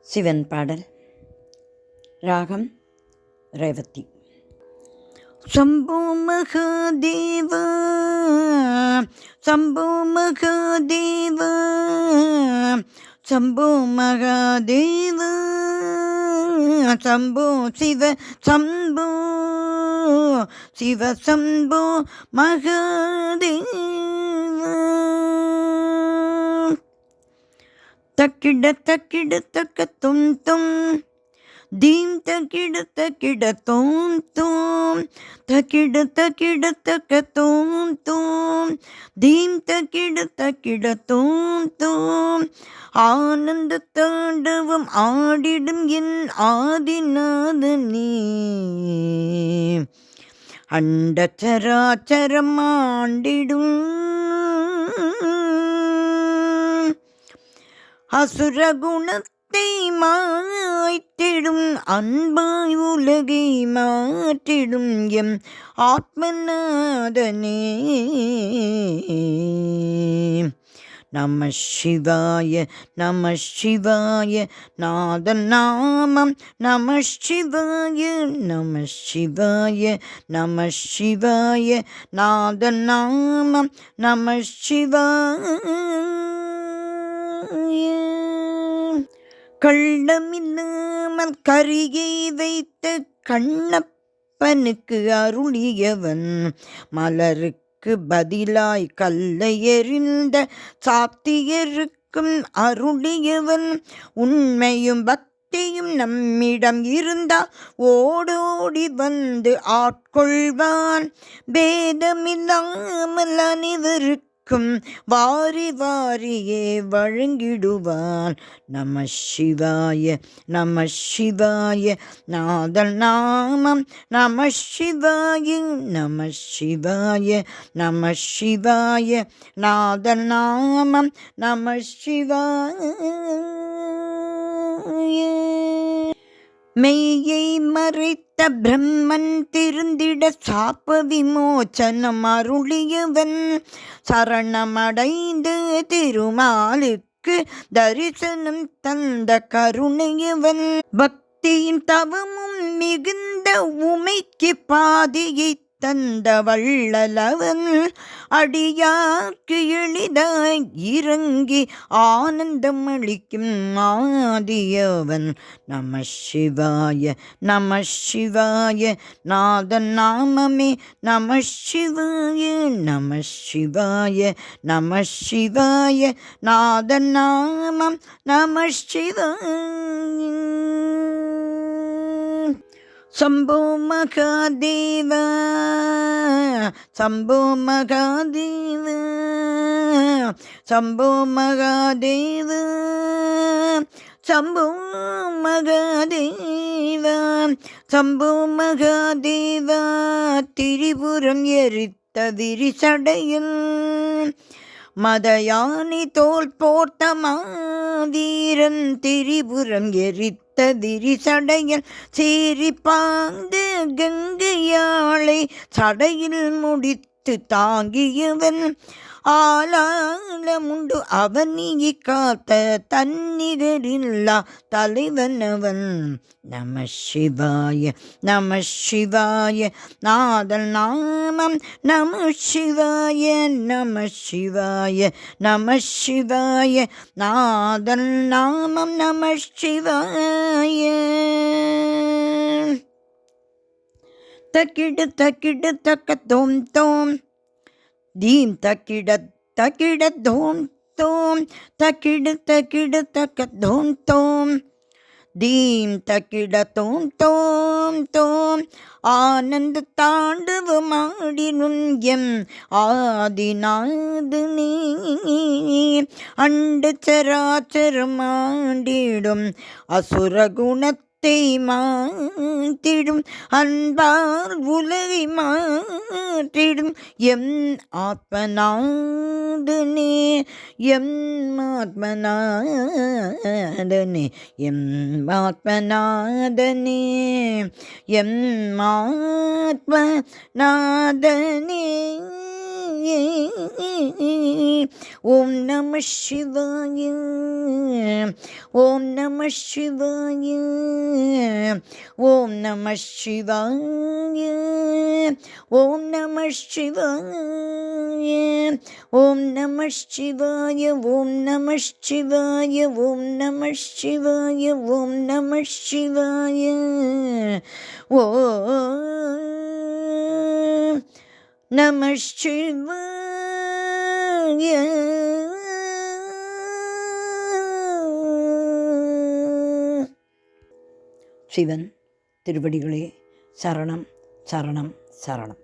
சிவன் பாடல். ராகம் ரேவதி. சம்போ மகாதேவ சம்போ மகாதேவ சம்போ மகாதேவ சம்போ சிவ சம்போ சிவ சம்போ மகாதேவ. தக்கிட தக்கிட தக்க தும் தும் தீம் தக்கிட தக்கிட தோம் தோம் தக்கிட தக்கிட தக்க தோம் தோம் தீம் தக்கிட தக்கிட தோம் தோம். ஆனந்த தாண்டவம் ஆடிடும் என் ஆதிநாதனே, அண்ட சராச்சரம் ஆண்டிடும் அசுரகுணத்தை மாய்த்திடும் அன்பாய் உலகை மாற்றிடும் எம் ஆத்மநாதனே. நம சிவாய நம சிவாய நாதன் நாமம் நம சிவாய நம சிவாய நம சிவாய நாதன் நாமம் நம சிவாய. கள்ளமில்லாமல் கரியை வைத்த கண்ணப்பனுக்கு அருளியவன், மலருக்கு பதிலாய் கல்லை எறிந்த சாத்தியருக்கும் அருளியவன். உண்மையும் பக்தியும் நம்மிடம் இருந்தால் ஓடோடி வந்து ஆட்கொள்வான். பேதமில்லாமல் அனைவருக்கு வாரி வாரியே வழங்கிடுவான். நம சிவாய நம சிவாய நாதன் நாமம் நம சிவாய நம சிவாய நம சிவாய நாதன் நாமம் நம சிவாய. மெய்யை மறைத்த பிரம்மன் திருந்திட சாப்ப விமோச்சனம் அருளியவன். சரணமடைந்து திருமாலுக்கு தரிசனம் தந்த கருணையவன். பக்தியின் தவமும் மிகுந்த உமைக்கு பாதியை தந்த வள்ளலவன். அடியார்க்கு எளிதாய் இறங்கி ஆனந்தம் அளிக்கும் ஆதியவன். நம சிவாய நம சிவாய நாதன் நாமமே நம சிவாய நம சிவாய நம சிவாய நாதன் நாமம் நம சிவாய. சம்போ மகாதேவ சம்போ மகாதேவ சம்போ மகாதேவ சம்போ மகாதேவ சம்போ மகாதேவ. திரிபுரம் எரித்த விரிசடையில் மதயானி தோல் போர்த்த மாவீரன். திரிபுரம் எரித்த விரிசடையில் சீறி பாய்ந்து கங்கையாளை சடையில் முடித்து தாங்கியவன். ஆளாளமுண்டு அவனியை காத்த தன்னிகரில்லா தலைவனவன். நம சிவாய நம சிவாய நாதன் நாமம் நம சிவாய நம சிவாய நம சிவாய நாதன் நாமம் நம சிவாய. தக்கிடு தக்கிடு தக்க தோம் தோம் தீம் தக்கிட தக்கிட தோம் தோம் தக்கிடு தக்கிடு தக்க தோம் தோம் தீம் தக்கிட தோம் தோம் தோம். ஆனந்த தாண்டவமாடினும் எம் ஆதிநாதனே, அண்ட சராச்சரம் ஆண்டிடும் அசுரகுணத்தை மாற்றிடும் அன்பார் உலகை மாற்றிடும் எம் ஆத்மநாதனே எம் ஆத்மநாதனே எம் ஆத்மநாதனே எம் ஆத்மநாதனே. ஓம் நம சிவாய, ஓம் நம சிவாய, ஓம் நம சிவாய, ஓம் நம சிவாய, ஓம் நம சிவாய, ஓம் நம சிவாய, ஓம் நம சிவாய, ஓம் நம சிவாய, ஓம் நம சிவாய. சிவன் திருவடிகளே சரணம் சரணம் சரணம்.